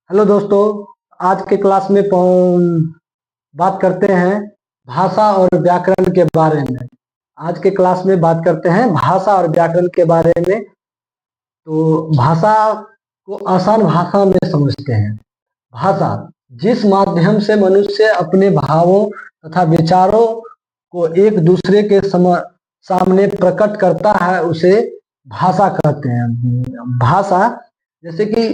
Hello दोस्तों, आज के क्लास में बात करते हैं भाषा और व्याकरण के बारे में। आज के क्लास में बात करते हैं भाषा और व्याकरण के बारे में। तो भाषा को आसान भाषा में समझते हैं। भाषा जिस माध्यम से मनुष्य अपने भावों तथा विचारों को एक दूसरे के सामने प्रकट करता है उसे भाषा कहते हैं। भाषा जैसे कि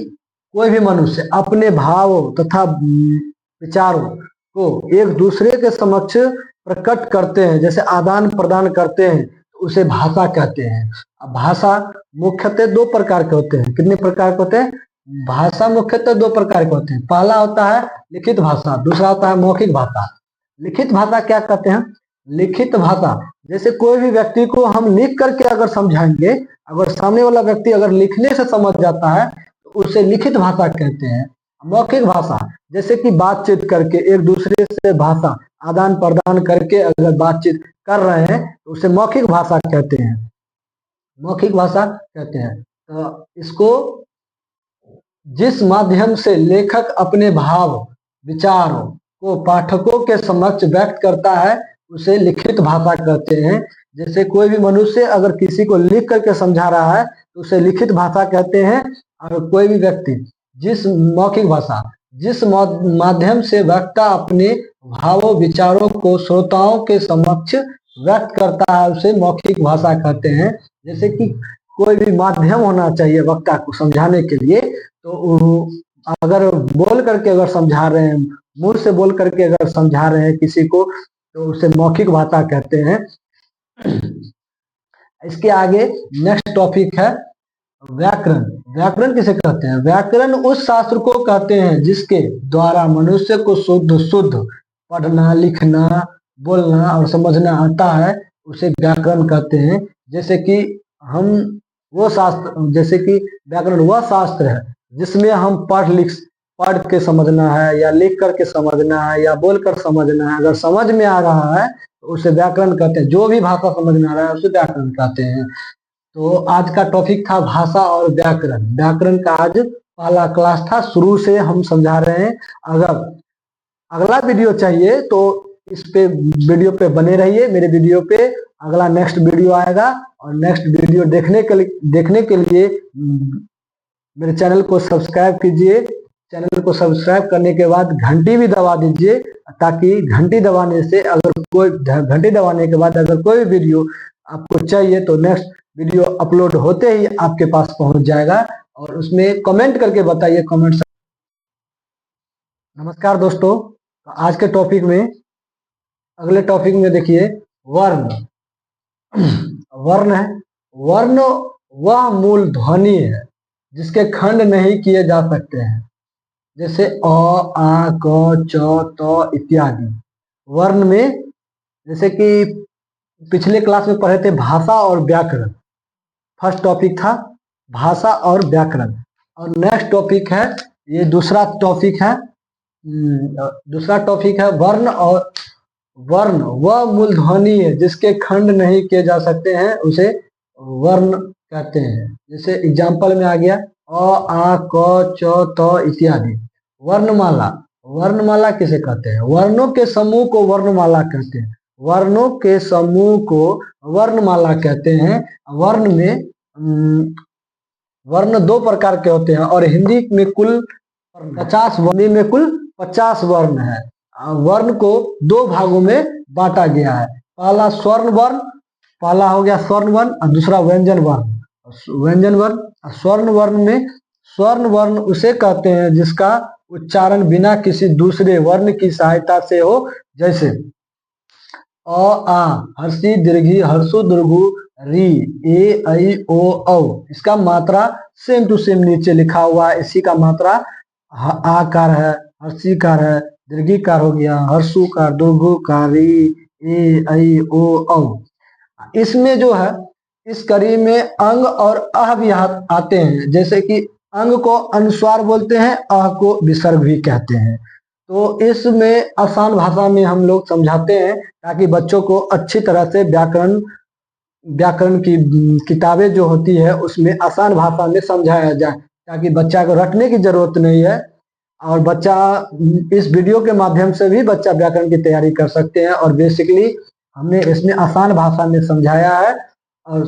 कोई भी मनुष्य अपने भावों तथा विचारों को एक दूसरे के समक्ष प्रकट करते हैं, जैसे आदान प्रदान करते हैं, तो उसे भाषा कहते हैं। अब भाषा मुख्यतः दो प्रकार के होते हैं। कितने प्रकार के होते हैं? भाषा मुख्यतः दो प्रकार के होते हैं। पहला होता है लिखित भाषा, दूसरा होता है मौखिक भाषा। लिखित भाषा क्या कहते हैं? लिखित भाषा जैसे कोई भी व्यक्ति को हम लिख करके अगर समझाएंगे, अगर सामने वाला व्यक्ति अगर लिखने से समझ जाता है तो उसे लिखित भाषा कहते हैं। मौखिक भाषा जैसे कि बातचीत करके एक दूसरे से भाषा आदान प्रदान करके अगर बातचीत कर रहे हैं तो उसे मौखिक भाषा कहते हैं। मौखिक भाषा कहते हैं। तो इसको जिस माध्यम से लेखक अपने भाव विचारों को पाठकों के समक्ष व्यक्त करता है उसे लिखित भाषा कहते हैं। जैसे कोई भी मनुष्य अगर किसी को लिख करके समझा रहा है तो उसे लिखित भाषा कहते हैं। और कोई भी व्यक्ति जिस मौखिक भाषा जिस माध्यम से वक्ता अपने भावों विचारों को श्रोताओं के समक्ष व्यक्त करता है उसे मौखिक भाषा कहते हैं। जैसे कि कोई भी माध्यम होना चाहिए वक्ता को समझाने के लिए, तो अगर बोल करके अगर समझा रहे हैं, मुंह से बोल करके अगर समझा रहे हैं किसी को तो उसे मौखिक भाषा कहते हैं। इसके आगे नेक्स्ट टॉपिक है व्याकरण। व्याकरण किसे कहते हैं? व्याकरण उस शास्त्र को कहते हैं जिसके द्वारा मनुष्य को शुद्ध शुद्ध पढ़ना लिखना बोलना और समझना आता है उसे व्याकरण कहते हैं। जैसे कि हम वो शास्त्र, जैसे कि व्याकरण वह शास्त्र है जिसमें हम पढ़ के समझना है या लिख करके समझना है या बोल कर समझना है, अगर समझ में आ रहा है तो उसे व्याकरण कहते हैं। जो भी भाषा समझ में आ रहा है उसे व्याकरण कहते हैं। तो आज का टॉपिक था भाषा और व्याकरण। व्याकरण का आज पहला क्लास था, शुरू से हम समझा रहे हैं। अगर अगला वीडियो चाहिए तो इस पे वीडियो पे बने रहिए। मेरे वीडियो पे अगला नेक्स्ट वीडियो आएगा और नेक्स्ट वीडियो देखने के लिए मेरे चैनल को सब्सक्राइब कीजिए। चैनल को सब्सक्राइब करने के बाद घंटी भी दबा दीजिए, ताकि घंटी दबाने के बाद अगर कोई वीडियो आपको चाहिए तो नेक्स्ट वीडियो अपलोड होते ही आपके पास पहुंच जाएगा। और उसमें कमेंट करके बताइए कमेंट। नमस्कार दोस्तों, आज के टॉपिक में अगले टॉपिक में देखिए वर्ण। वर्ण है, वर्ण वह मूल ध्वनि है जिसके खंड नहीं किए जा सकते हैं, जैसे अ आ क च त इत्यादि। वर्ण में जैसे कि पिछले क्लास में पढ़े थे भाषा और व्याकरण। फर्स्ट टॉपिक था भाषा और व्याकरण, और नेक्स्ट टॉपिक है, ये दूसरा टॉपिक है वर्ण। और वर्ण वह मूल ध्वनि है जिसके खंड नहीं किए जा सकते हैं उसे वर्ण कहते हैं। जैसे एग्जाम्पल में आ गया अ आ क च त इत्यादि। वर्णमाला, वर्णमाला किसे कहते हैं? वर्णों के समूह को वर्णमाला कहते हैं। वर्णों के समूह को वर्णमाला कहते हैं। वर्ण में वर्ण दो प्रकार के होते हैं और हिंदी में कुल 50 वर्ण है। वर्ण को दो भागों में बांटा गया है। पहला स्वर्ण वर्ण, पहला हो गया स्वर्ण वर्ण और दूसरा व्यंजन वर्ण। व्यंजन वर्ण, स्वर्ण वर्ण में स्वर्ण वर्ण उसे कहते हैं जिसका उच्चारण बिना किसी दूसरे वर्ण की सहायता से हो, जैसे अ आ हर्षी दीर्घी हर्षु दीर्घु री ए ऐ ओ औ। इसका मात्रा सेम टू सेम नीचे लिखा हुआ है। इसी का मात्रा आकार है, हर्षीकार है, दीर्घीकार हो गया, हर्षुकार, दीर्घुकार, री ए ऐ ओ औ। इसमें जो है इस कड़ी में अंग और अह भी आते हैं। जैसे कि अंग को अनुस्वार बोलते हैं, अह को विसर्ग भी कहते हैं। तो इसमें आसान भाषा में हम लोग समझाते हैं ताकि बच्चों को अच्छी तरह से व्याकरण की किताबें जो होती है उसमें आसान भाषा में समझाया जाए, ताकि बच्चा को रटने की जरूरत नहीं है। और बच्चा इस वीडियो के माध्यम से भी बच्चा व्याकरण की तैयारी कर सकते हैं। और बेसिकली हमने इसमें आसान भाषा में समझाया है, और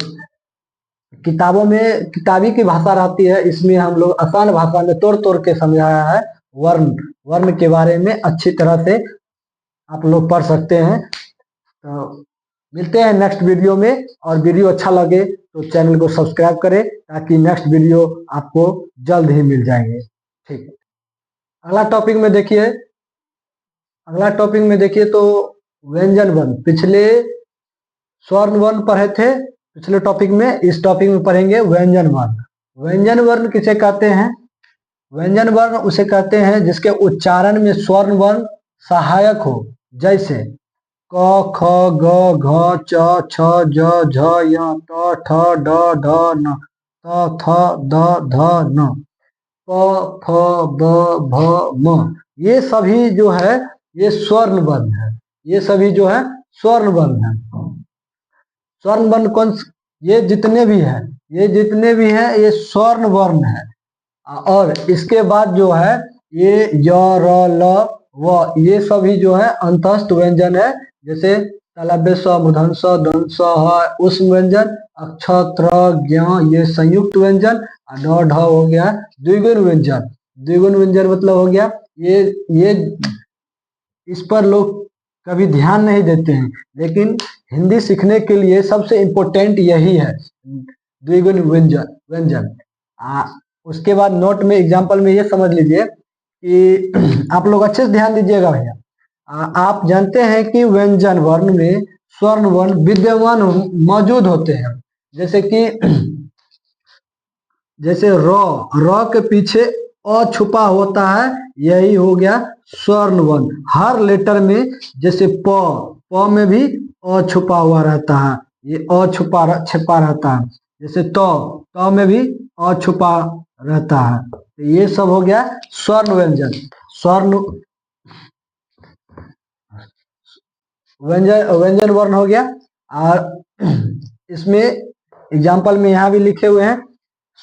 किताबों में किताबी की भाषा रहती है, इसमें हम लोग आसान भाषा में तोड़ तोड़ के समझाया है। वर्ण वर्ण के बारे में अच्छी तरह से आप लोग पढ़ सकते हैं। तो मिलते हैं नेक्स्ट वीडियो में, और वीडियो अच्छा लगे तो चैनल को सब्सक्राइब करें ताकि नेक्स्ट वीडियो आपको जल्द ही मिल जाएंगे। ठीक, अगला टॉपिक में देखिए तो व्यंजन वर्ण। पिछले स्वर्ण वर्ण पढ़े थे पिछले टॉपिक में, इस टॉपिक में पढ़ेंगे व्यंजन वर्ण। व्यंजन वर्ण किसे कहते हैं? व्यंजन वर्ण उसे कहते हैं जिसके उच्चारण में स्वर्ण वर्ण सहायक हो, जैसे क ख ग घ च छ ज झ य त ठ ड ढ न त थ द ध न प फ ब भ म। ये सभी जो है ये स्वर्ण वर्ण है। ये सभी जो है स्वर्ण वर्ण है। स्वर्ण वर्ण ये जितने भी हैं ये स्वर्ण वर्ण है। और इसके बाद जो है ये य र ल व, ये सभी जो है अंतस्थ व्यंजन है, जैसे तालव्य स मूर्धन्य स दंत स ह उष्म व्यंजन, अक्ष त्र ज्ञ ये संयुक्त व्यंजन, ड ढ हो गया द्विगुण व्यंजन। द्विगुण व्यंजन मतलब हो गया ये इस पर लोग कभी ध्यान नहीं देते हैं, लेकिन हिंदी सीखने के लिए सबसे इम्पोर्टेंट यही है, द्विगुण व्यंजन। उसके बाद नोट में एग्जाम्पल में ये समझ लीजिए कि आप लोग अच्छे से ध्यान दीजिएगा भैया। आप जानते हैं कि व्यंजन वर्ण में स्वर्ण वर्ण विद्यमान मौजूद होते हैं, जैसे कि जैसे र के पीछे अ छुपा होता है, यही हो गया स्वर्ण वर्ण। हर लेटर में, जैसे प में भी अ छुपा हुआ रहता है, ये अ छुपा रहता है। जैसे त में भी अ छुपा रहता है। तो ये सब हो गया स्वर्ण व्यंजन। स्वर्ण व्यंजन वर्ण हो गया। और इसमें एग्जाम्पल में यहाँ भी लिखे हुए हैं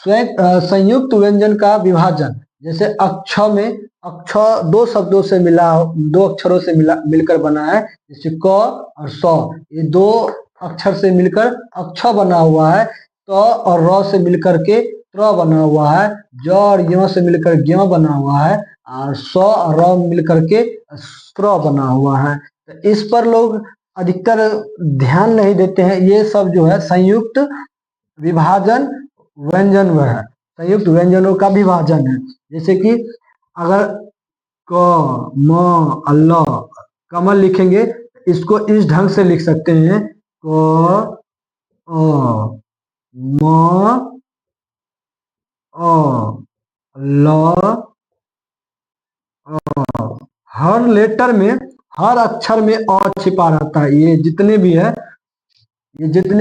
संयुक्त व्यंजन का विभाजन। जैसे अक्ष में दो शब्दों से दो अक्षरों से मिलकर बना है, जैसे क और स, ये दो अक्षर से मिलकर अक्ष बना हुआ है। त और र से मिलकर के त्र बना हुआ है। ज और य से मिलकर ज्ञ बना हुआ है, और स और र मिलकर के स्त्र बना हुआ है। तो इस पर लोग अधिकतर ध्यान नहीं देते हैं। ये सब जो है संयुक्त विभाजन व्यंजन वह है, संयुक्त व्यंजनों का विभाजन है। जैसे कि अगर क म ल कमल लिखेंगे, इसको इस ढंग से लिख सकते हैं, क अ म अ ल अ। हर लेटर में, हर अक्षर में अ छिपा रहता है। ये जितने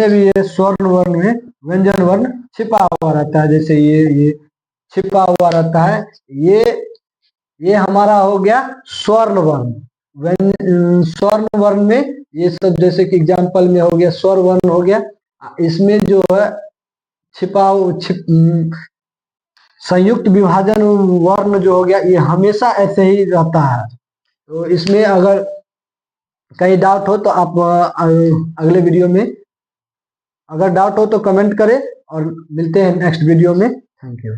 भी है स्वर्ण वर्ण में व्यंजन वर्ण छिपा हुआ रहता है। जैसे ये छिपा हुआ रहता है। ये हमारा हो गया स्वर्ण वर्ण। स्वर्ण वर्ण में ये सब, जैसे कि एग्जाम्पल में हो गया स्वर्ण वर्ण हो गया। इसमें जो है संयुक्त विभाजन वर्ण जो हो गया, ये हमेशा ऐसे ही रहता है। तो इसमें अगर कहीं डाउट हो तो आप अगले वीडियो में, अगर डाउट हो तो कमेंट करें, और मिलते हैं नेक्स्ट वीडियो में। Thank you.